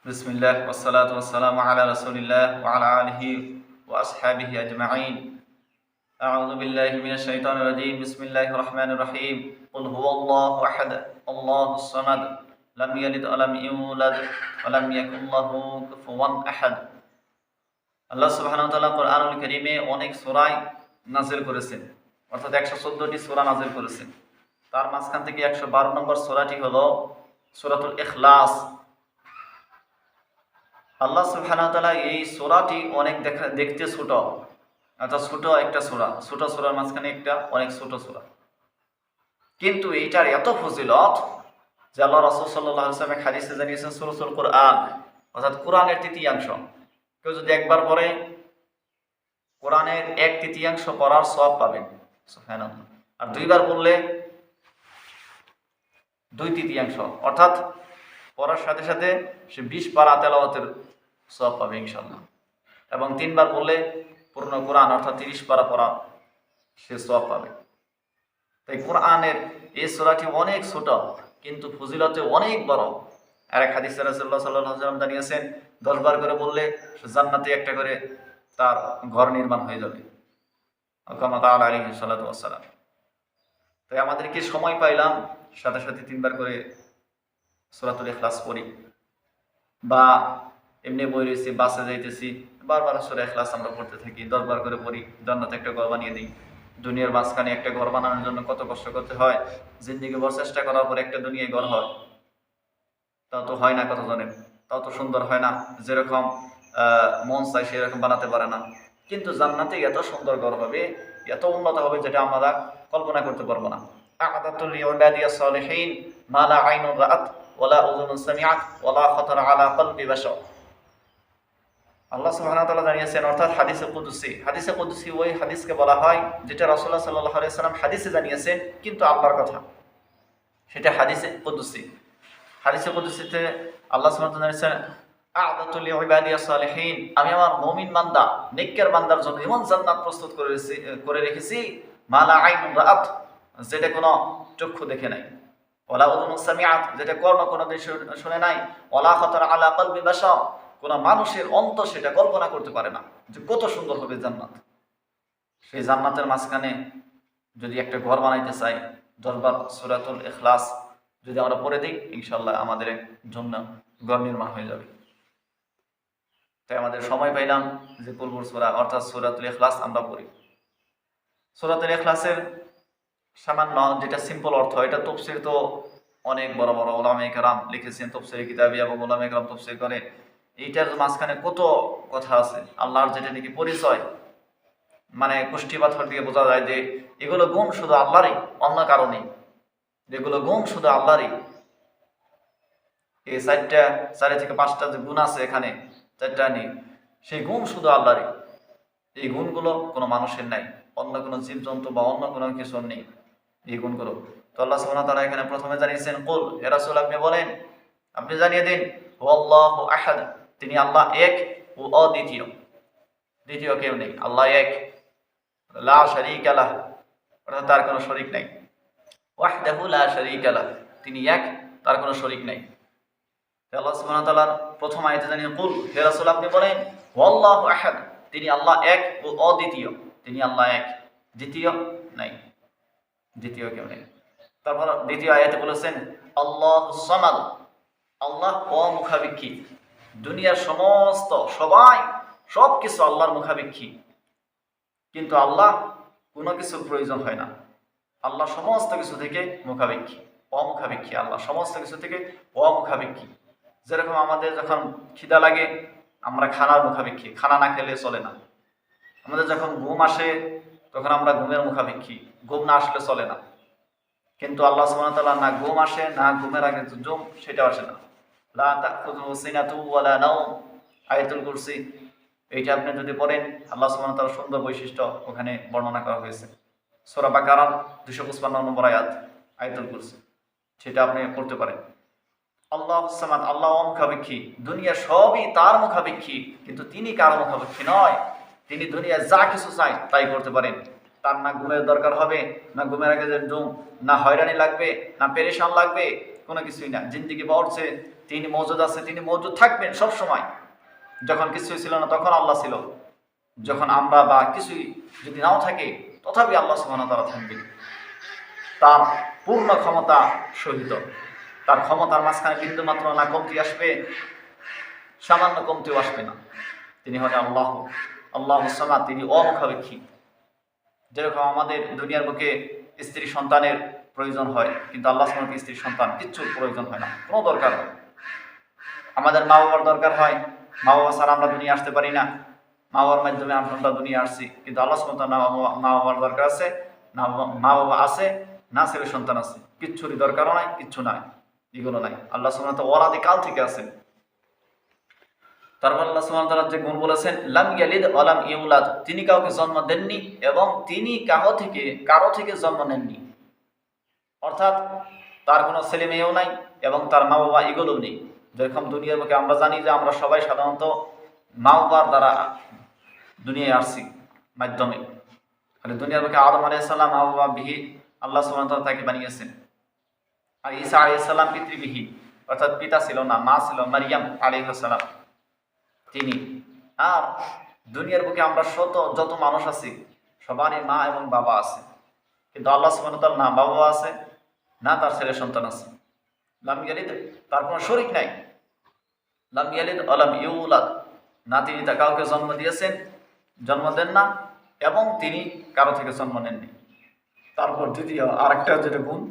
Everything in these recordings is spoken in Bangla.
বিসমিল্লাহ ওয়াসসালাতু ওয়াসসালামু আলা রাসূলিল্লাহ ওয়া আলা আলিহি ওয়া আসহাবিহি আজমাইন। আউযু বিল্লাহি মিনাশ শাইতানির রাজীম। বিসমিল্লাহির রহমানির রহিম। কুল হুয়াল্লাহু আহাদ, আল্লাহুস সামাদ, লাম ইয়ালিদ ওয়া লাম ইউলাদ ওয়া লাম ইয়াকুল লাহু কুফুওয়ান আহাদ। আল্লাহ সুবহানাহু ওয়া তাআলা কোরআনুল কারীমে অনেক সূরা নাযিল করেছেন, অর্থাৎ 114টি সূরা নাযিল করেছেন। তার মাঝখান থেকে 112 নম্বর সূরাটি হলো সূরাতুল ইখলাস। আল্লাহ সুবহানাহু ওয়া তাআলা এই সূরাটি অনেক দেখতে ছোট, অর্থাৎ ছোট একটা সূরা, ছোট সূরার মাঝখানে একটা অনেক ছোট সূরা, কিন্তু এইটার এত ফজিলত যে আল্লাহ রাসূল সাল্লাল্লাহু আলাইহি ওয়াসাল্লাম হাদিসে জানিয়েছেন সূরাতুল কোরআন, অর্থাৎ কোরআনের তৃতীয়াংশ। কেউ যদি একবার পড়ে কোরআনের 1/3 পড়ার সওয়াব পাবেন, সুবহানাল্লাহ। আর দুইবার পড়লে 2/3, অর্থাৎ পড়ার সাথে সাথে সে 20 পারা তেলাওয়াতের সওয়াব পাবে ইনশাআল্লাহ। এবং 3বার পড়লে পূর্ণ কোরআন অর্থাৎ 30 পারা পড়া সে সওয়াব পাবে। তাই কোরআনের এই সূরাটি অনেক ছোট কিন্তু ফজিলতে অনেক বড়। আর এক হাদিসে রাসূলুল্লাহ সাল্লাল্লাহু আলাইহি ওয়াসাল্লাম জানিয়েছেন 10 বার করে বললে সে জান্নাতে একটা করে তার ঘর নির্মাণ হয়ে যাবে, কামা ক্বালা আলাইহি সাল্লাতু ওয়াসসালাম। তাই আমাদেরকে সময় পাইলাম সাথে সাথে 3বার করে সূরাতুল ইখলাস পড়ি, বা এমনি বই রয়েছি বাসে যাইতেছি বারবার সূরা ইখলাস আমরা পড়তে থাকি, 10 বার করে পড়ি, জান্নাতে একটা ঘর বানিয়ে দিই। দুনিয়ার মাঝখানে একটা ঘর বানানোর জন্য কত কষ্ট করতে হয়, জিন্দেগি ভর চেষ্টা করার পর একটা দুনিয়ায় ঘর হয়, তাও তো হয় না কত জনের, তাও তো সুন্দর হয় না, যেরকম মন চাই সেরকম বানাতে পারে না। কিন্তু জান্নাতে এত সুন্দর ঘর হবে, এত উন্নত হবে যেটা আমরা কল্পনা করতে পারবো না। আ'দাতুল লিইবাদিয়াস সালিহিন মা লা আইনুন রাআত ওয়ালা উযুনুন সামিআত ওয়ালা খাতারা আলা কলবি বাশার। আল্লাহ সুবহানাহু ওয়া তাআলা জানিয়েছেন, অর্থাৎ হাদিসে কুদসি। হাদিসে কুদসি ওই হাদিসকে বলা হয় যেটা রাসূলুল্লাহ সাল্লাল্লাহু আলাইহি ওয়াসাল্লাম হাদিসে জানিয়েছেন কিন্তু আল্লাহর কথা, সেটা হাদিসে কুদসি। হাদিসে কুদসিতে আল্লাহ সুবহানাহু ওয়া তাআলা জানিয়েছেন, আ'দাতু লিইবাদিয়াস সালিহিন, আমি আমার মুমিন বান্দা নেককার বান্দার জন্য এমন জান্নাত প্রস্তুত করে রেখেছি মা লা আইনুন রাআত, যেটা কোনো চক্ষু দেখে নাই, ওয়ালা উযুনুন সামিআত, যেটা কর্ণ কোনোদিন শুনে নাই, ওয়ালা খাতারা আলা কলবি বাশার, কোন মানুষের অন্তর সেটা কল্পনা করতে পারে না যে কত সুন্দর হবে জান্নাত। সেই জান্নাতের মাঝখানে যদি একটা ঘর বানাইতে চাই, 10 বার সূরাতুল ইখলাস যদি আমরা পড়ে দিই ইনশাআল্লাহ আমাদের জন্য ঘর নির্মাণ হয়ে যাবে। তাই আমাদের সময় পাইলাম যে পূর্ব সূরা অর্থাৎ সূরাতুল ইখলাস আমরা পড়ি। সূরাতুল ইখলাসের সামান্য যেটা সিম্পল অর্থ, এটা তাফসীর তো অনেক বড় বড় উলামায়ে কেরাম লিখেছেন, তাফসীরে কিতাবী এবং উলামায়ে কেরাম তাফসীর করে। এইটার মাঝখানে কত কথা আছে, আল্লাহর যেটা নাকি পরিচয়, মানে কুষ্টি পাথর দিয়ে বোঝা যায় যে এগুলো গুণ শুধু আল্লাহরই, অন্য কারণে যেগুলো গুণ শুধু আল্লাহরই। এই 4 থেকে 5টা যে গুণ আছে এখানে, 4টা নেই, সেই গুণ শুধু আল্লাহরই। এই গুণগুলো কোনো মানুষের নাই, অন্য কোনো জীবজন্তু বা অন্য কোনো কিছুর নেই এই গুণগুলো। তো আল্লাহ সুবহানাহু ওয়া তাআলা এখানে প্রথমে জানিয়েছেন, কুল, হে রাসূল আপনি বলেন, আপনি জানিয়ে দিন, আল্লাহু আহাদ, তিনি আল্লাহ এক ও অদ্বিতীয়, দ্বিতীয় কেউ নেই। আল্লাহ এক, লা শারীকা লাহ, অর্থাৎ তার কোনো শরীক নাই। ওয়াহদাহু লা শারীকা লাহ, তিনি এক, তার কোনো শরীক নাই। আল্লাহ সুবহানাহু ওয়া তাআলা প্রথম আয়াতে জানিয়ে, কুল, হে রাসূল আপনি বলেন, আল্লাহু আহাদ, তিনি আল্লাহ এক ও অদ্বিতীয়, তিনি আল্লাহ এক, দ্বিতীয় নাই, দ্বিতীয় কেউ নেই। তারপর দ্বিতীয় আয়াতে বলেছেন, আল্লাহুস সামাদ, আল্লাহ অমুখাপেক্ষী, দুনিয়ার সমস্ত সবাই সবকিছু আল্লাহর মুখাপেক্ষী, কিন্তু আল্লাহ কোনো কিছুর প্রয়োজন হয় না। আল্লাহ সমস্ত কিছু থেকে মুখাপেক্ষী, অমুখাপেক্ষী, আল্লাহ সমস্ত কিছু থেকে অমুখাপেক্ষী। যেরকম আমাদের যখন খিদা লাগে আমরা খানার মুখাপেক্ষী, খানা না খেলে চলে না। আমাদের যখন ঘুম আসে তখন আমরা ঘুমের মুখাপেক্ষী, ঘুম না আসলে চলে না। কিন্তু আল্লাহ সুবহানাহু ওয়া তাআলা না ঘুম আসে, না ঘুমের আগে জুম সেটাও আসে না। লা তাখুযুহু সিনাতুন ওয়ালা নাওম, আয়াতুল কুরসি, এইটা আপনি যদি পড়েন আল্লাহ সুবহানাহু ওয়া তাআলার সুন্দর বৈশিষ্ট্য ওখানে বর্ণনা করা হয়েছে। সূরা বাকারার 255 নম্বর আয়াত, আয়াতুল কুরসি, সেটা আপনি পড়তে পারেন। আল্লাহুস সামাদ, আল্লাহ মুখাপেক্ষী, দুনিয়া সবই তার মুখাপেক্ষী, কিন্তু তিনি কারো মুখাপেক্ষী নয়। তিনি দুনিয়া যা কিছু চাই তাই করতে পারেন। তার না ঘুমের দরকার হবে, না ঘুমের আগে যে ঘুম, না হয়রানি লাগবে, না পেরেশান লাগবে, কোনো কিছুই না। জিন্দিগি বলছে তিনি মওজুদ আছে, তিনি মওজুদ থাকবেন সব সময়। যখন কিছুই ছিল না তখন আল্লাহ ছিল, যখন আমরা বা কিছুই যদি নাও থাকে তথাপি আল্লাহ সুবহানাহু ওয়া তাআলা থাকবেন। তার পূর্ণ ক্ষমতা সহিত, তার ক্ষমতার মাঝখানে বিন্দু মাত্র না কমতি আসবে, সামান্য কমতিও আসবে না। তিনি হলেন আল্লাহ, আল্লাহুস সামাদ, তিনি অমুখাপেক্ষী। যেরকম আমাদের দুনিয়ার বুকে স্ত্রী সন্তানের প্রয়োজন হয়, কিন্তু আল্লাহ সুবহানাহু স্ত্রী সন্তান কিচ্ছুর প্রয়োজন হয় না, কোনো দরকার হয়। আমাদের মা বাবার দরকার হয়, মা বাবা ছাড়া আমরা দুনিয়া আসতে পারি না, মা বাবার মাধ্যমে আমরা দুনিয়া আসছি। কিন্তু আল্লাহ সুবহানাহু ওয়া তাআলা মা বাবার দরকার আছে না, মা বাবা আছে না, ছেলে সন্তান আছে, কিচ্ছুরই দরকারও নাই, কিচ্ছু নাই, এগুলো নাই। আল্লাহ সুবহানাহু ওয়া তাআলা অনাদি কাল থেকে আছেন। তারপর আল্লাহ সুবহানাহু ওয়া তাআলা যে গুণ বলেছেন, লাম ইয়ালিদ ওয়া লাম ইউলাদ, তিনি কাউকে জন্ম দেননি এবং তিনি কারো থেকে জন্ম নেননি। অর্থাৎ তার কোনো ছেলে মেয়েও নাই এবং তার মা বাবা এগুলোও নেই। যেরকম দুনিয়ার বুকে আমরা জানি যে আমরা সবাই সাধারণত মা বাবার দ্বারা দুনিয়ায় আসছি মাধ্যমে। দুনিয়ার বুকে আদম আলাইহিস সালাম মা বাবা বিহীন আল্লাহ সুবহানাহু ওয়া তাআলা তাকে বানিয়েছেন। আর ঈসা আলাইহিস সালাম পিতৃবিহীন, অর্থাৎ পিতা ছিল না, মা ছিল মারিয়াম আলাইহিস সালাম, তিনি। আর দুনিয়ার বুকে আমরা যত মানুষ আছি সবারই মা এবং বাবা আছে, কিন্তু আল্লাহ সুবহানাহু ওয়া তাআলা না বাবা আছে না তার ছেলে সন্তান আছে। লাম ইয়ালিদ, তার কোনো শরীক নাই। লাম ইয়ালিদ ওয়া লাম ইউলাদ, না তিনি তা কাউকে জন্ম দিয়েছেন, জন্ম দেন না, এবং তিনি কারো থেকে জন্ম নেননি। তারপর দ্বিতীয় আরেকটা যেটা গুণ,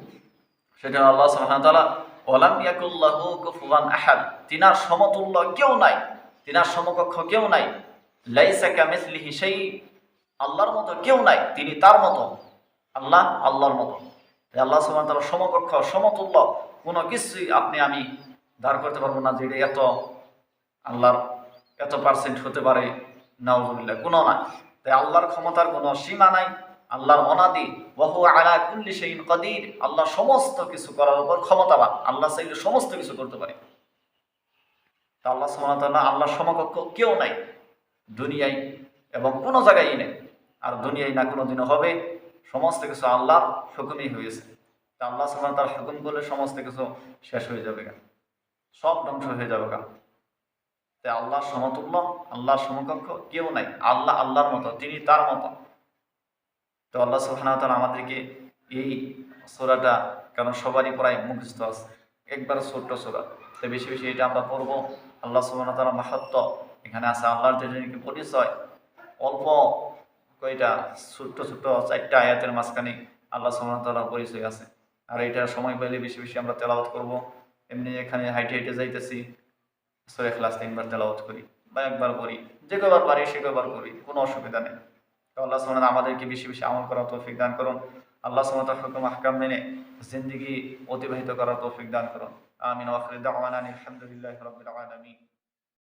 সেটা আল্লাহ সুবহানাহু ওয়া তাআলা ওয়া লাম ইয়াকুল লাহু কুফুয়ান আহাদ, তিনার সমতুল্য কেউ নাই, তিনার সমকক্ষ কেউ নাই। লাইসা কামিসলিহি শাই, আল্লাহর মতো কেউ নাই, তিনি তার মতো, আল্লাহ আল্লাহর মতো। আল্লাহ সুবহানাহু ওয়া তাআলা সমকক্ষ সমতুল্য কোনো কিছুই আপনি আমি ধার করতে পারবো না যে এত আল্লাহর এত পার্সেন্ট হতে পারে, নাউযুবিল্লাহ, কোনো না। তাই আল্লাহর ক্ষমতার কোনো সীমা নাই, আল্লাহর অনাদি, ওয়া হুয়া আলা কুল্লি শাইইন কাদির, আল্লাহ সমস্ত কিছু করার উপর ক্ষমতাবান, আল্লাহ চাইলে সমস্ত কিছু করতে পারে। তা আল্লাহ সুবহানাহু ওয়া তাআলা আল্লাহর সমকক্ষ কেউ নাই দুনিয়ায় এবং কোনো জায়গায় নেই, আর দুনিয়ায় না কোনোদিনও হবে। সমস্ত কিছু আল্লাহর হুকুমই হয়েছে। তা আল্লাহ সুবহানাহু ওয়া তাআলা হুকুম করলে সমস্ত কিছু শেষ হয়ে যাবে, সব ধ্বংস হয়ে যাবে। তাই আল্লাহর সমতুল্য, আল্লাহর সমকক্ষ কেউ নাই, আল্লাহ আল্লাহর মতো, তিনি তার মতো। তো আল্লাহ সুবহানাহু ওয়া তাআলা আমাদেরকে এই সূরাটা, কারণ সবারই প্রায় মুখস্থ আছে, একবার ছোট্ট সূরা, তো বেশি বেশি এটা আমরা পড়বো। আল্লাহ সুবহানাহু ওয়া তাআলার মাহাত্ম্য এখানে আছে, আল্লাহর যে পরিচয়, অল্প কয়টা ছোট্ট ছোট্ট 4টা আয়াতের মাঝখানে আল্লাহ সুবহানাহু ওয়া তাআলার পরিচয় আছে। আর এটা সময় পেলে বেশি বেশি আমরা তেলাওয়াত করব। এমনি এখানে হাইটে হাইটে যাইতেছি, সূরা ইখলাস 3বার তেলাওয়াত করি বা একবার করি, যে কয়বার পারি সে কয়বার করি, কোনো অসুবিধা নেই। তো আল্লাহ সুবহানাহু ওয়া তাআলা আমাদেরকে বেশি বেশি আমল করার তৌফিক দান করুন। আল্লাহ সুবহানাহু ওয়া তাআলার হুকুম আহকাম মেনে জিন্দেগি অতিবাহিত করার তৌফিক দান করুন। আমিন। ওয়া আখিরু দাওয়ানা আলহামদুলিল্লাহি রাব্বিল আলামিন।